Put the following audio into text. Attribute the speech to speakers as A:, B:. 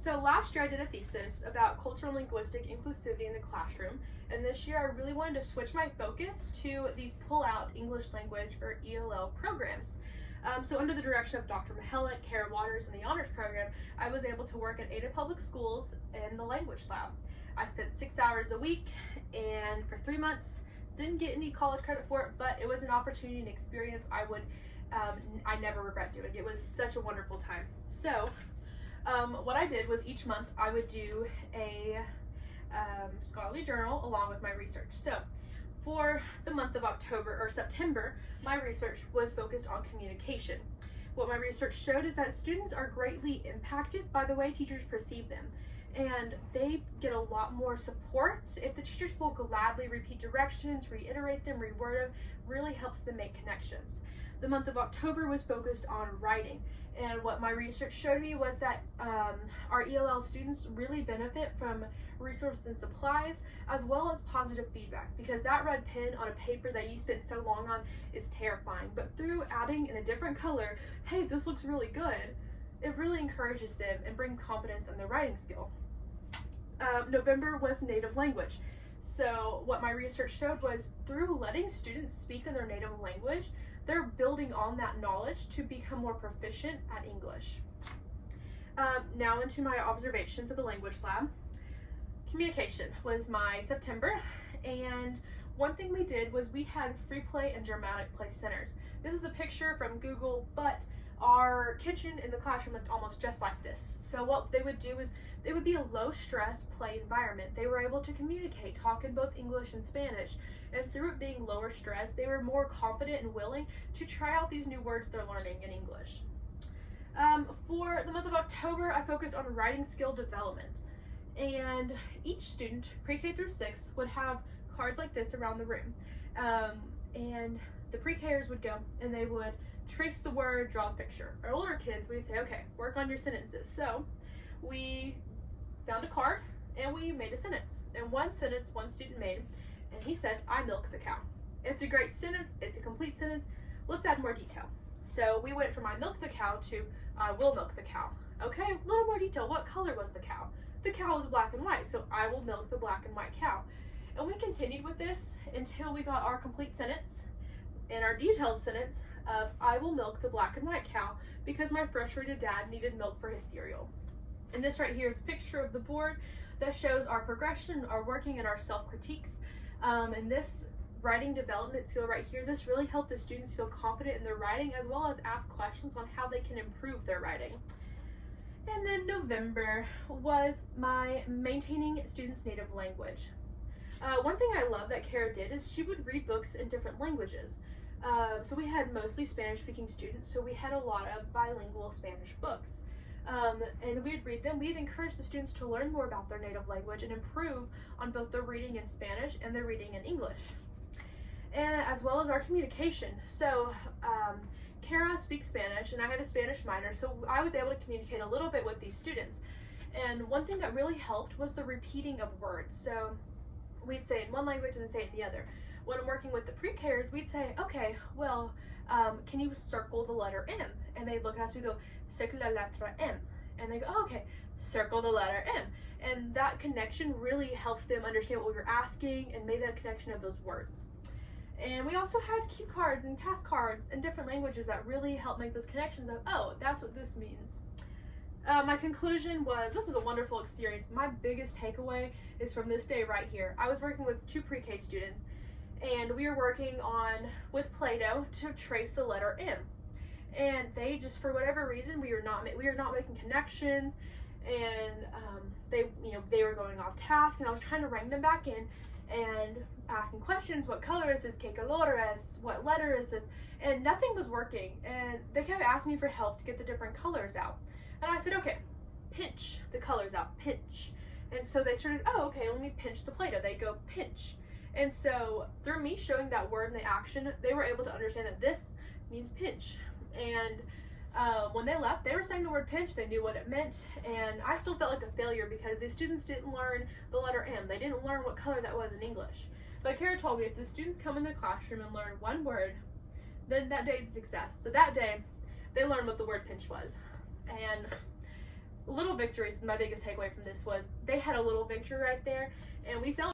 A: So last year I did a thesis about cultural and linguistic inclusivity in the classroom, and this year I really wanted to switch my focus to these pull-out English language or ELL programs. So under the direction of Dr. Mahalik, Kara Waters, and the honors program, I was able to work at Ada Public Schools in the language lab. I spent 6 hours a week, and for 3 months, didn't get any college credit for it, but it was an opportunity and experience I never regret doing. It was such a wonderful time. So what I did was each month I would do a scholarly journal along with my research. So for the month of September, my research was focused on communication. What my research showed is that students are greatly impacted by the way teachers perceive them, and they get a lot more support if the teachers will gladly repeat directions, reiterate them, reword them. Really helps them make connections. The month of October was focused on writing, and what my research showed me was that our ELL students really benefit from resources and supplies, as well as positive feedback, because that red pen on a paper that you spent so long on is terrifying. But through adding in a different color, hey, this looks really good, it really encourages them and brings confidence in their writing skill. November was native language. So what my research showed was through letting students speak in their native language, they're building on that knowledge to become more proficient at English. Now into my observations of the language lab. Communication was my September, and one thing we did was we had free play and dramatic play centers. This is a picture from Google, but our kitchen in the classroom looked almost just like this. So what they would do is they would be a low stress play environment. They were able to communicate, talk in both English and Spanish, and through it being lower stress, they were more confident and willing to try out these new words they're learning in English. For the month of October, I focused on writing skill development, and each student, pre-K through 6th, would have cards like this around the room, and the pre-Kers would go and they would trace the word, draw the picture. Our older kids, we'd say, okay, work on your sentences. So we found a card and we made a sentence. And one sentence one student made, and he said, I milk the cow. It's a great sentence, it's a complete sentence. Let's add more detail. So we went from I milk the cow to I will milk the cow. Okay, a little more detail. What color was the cow? The cow was black and white, so I will milk the black and white cow. And we continued with this until we got our complete sentence and our detailed sentence of I will milk the black and white cow because my frustrated dad needed milk for his cereal. And this right here is a picture of the board that shows our progression, our working, and our self-critiques. And this writing development skill right here, this really helped the students feel confident in their writing as well as ask questions on how they can improve their writing. And then November was my maintaining students' native language. One thing I love that Kara did is she would read books in different languages. So we had mostly Spanish-speaking students, so we had a lot of bilingual Spanish books. And we'd read them. We'd encourage the students to learn more about their native language and improve on both their reading in Spanish and their reading in English. And as well as our communication. So Kara speaks Spanish, and I had a Spanish minor, so I was able to communicate a little bit with these students. And one thing that really helped was the repeating of words. So we'd say it in one language and say it in the other. When I'm working with the pre-Kers, we'd say, okay, well, can you circle the letter M? And they'd look at us, we go, circle la letra M. And they go, oh, okay, circle the letter M. And that connection really helped them understand what we were asking and made that connection of those words. And we also had cue cards and task cards in different languages that really helped make those connections of, oh, that's what this means. My conclusion was, this was a wonderful experience. My biggest takeaway is from this day right here. I was working with 2 pre-K students, and we were working with Play-Doh to trace the letter M. And they just, for whatever reason, we were not making connections, and they were going off task, and I was trying to rein them back in and asking questions. What color is this? ¿Qué color es? What letter is this? And nothing was working, and they kept asking me for help to get the different colors out. And I said, okay, pinch the colors out, pinch. And so they started, oh, okay, let me pinch the Play-Doh. They'd go pinch. And so through me showing that word and the action, they were able to understand that this means pinch. And when they left, they were saying the word pinch, they knew what it meant, and I still felt like a failure because the students didn't learn the letter M. They didn't learn what color that was in English. But Kara told me if the students come in the classroom and learn one word, then that day is a success. So that day, they learned what the word pinch was. And little victories. My biggest takeaway from this was they had a little victory right there, and we celebrated.